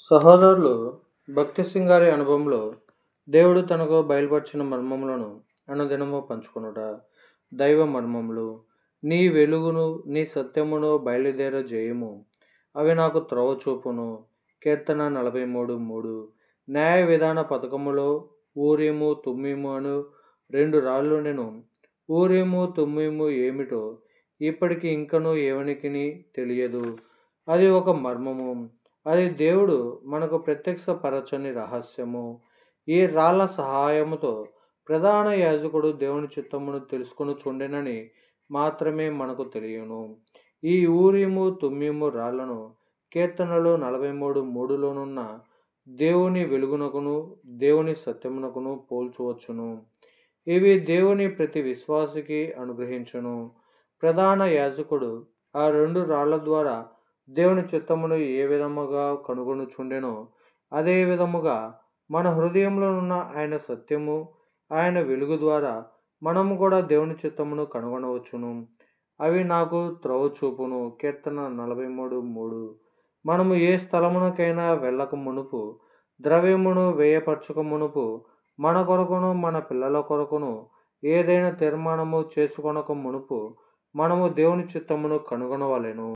సహోదరులు భక్తి సింగ్ గారి అనుభవంలో దేవుడు తనకు బయలుపరిచిన మర్మములను అనుదినము పంచుకొనుట. దైవ మర్మములు. నీ వెలుగును నీ సత్యమును బయలుదేర జేయము, అవి నాకు త్రోవ చూపును. కీర్తన 43:3. న్యాయ విధాన పథకములో ఊరీము తుమ్మీము అను రెండు రాళ్ళు నేను. ఊరీము తుమ్మీము ఏమిటో ఇప్పటికి ఇంకనూ ఎవనికిని తెలియదు. అది ఒక మర్మము. అది దేవుడు మనకు ప్రత్యక్షపరచని రహస్యము. ఈ రాళ్ల సహాయముతో ప్రధాన యాజకుడు దేవుని చిత్తమును తెలుసుకొనుచుండెనని మాత్రమే మనకు తెలియను. ఈ ఊరీము తుమ్మీము రాళ్లను కీర్తనలు 43:3లోనున్న దేవుని వెలుగునకును దేవుని సత్యమునకును పోల్చవచ్చును. ఇవి దేవుని ప్రతి విశ్వాసికి అనుగ్రహించును. ప్రధాన యాజకుడు ఆ రెండు రాళ్ల ద్వారా దేవుని చిత్తమును ఏ విధముగా కనుగొనుచుండెనో అదే విధముగా మన హృదయంలో ఉన్న ఆయన సత్యము, ఆయన వెలుగు ద్వారా మనము కూడా దేవుని చిత్తమును కనుగొనవచ్చును. అవి నాకు త్రోవ చూపును. కీర్తన 43:3. మనము ఏ స్థలమునకైనా వెళ్ళక మునుపు, ద్రవ్యమును వ్యయపరచక మునుపు, మన కొరకును మన పిల్లల కొరకును ఏదైనా తీర్మానము చేసుకొనక మునుపు మనము దేవుని చిత్తమును కనుగొనవలెను.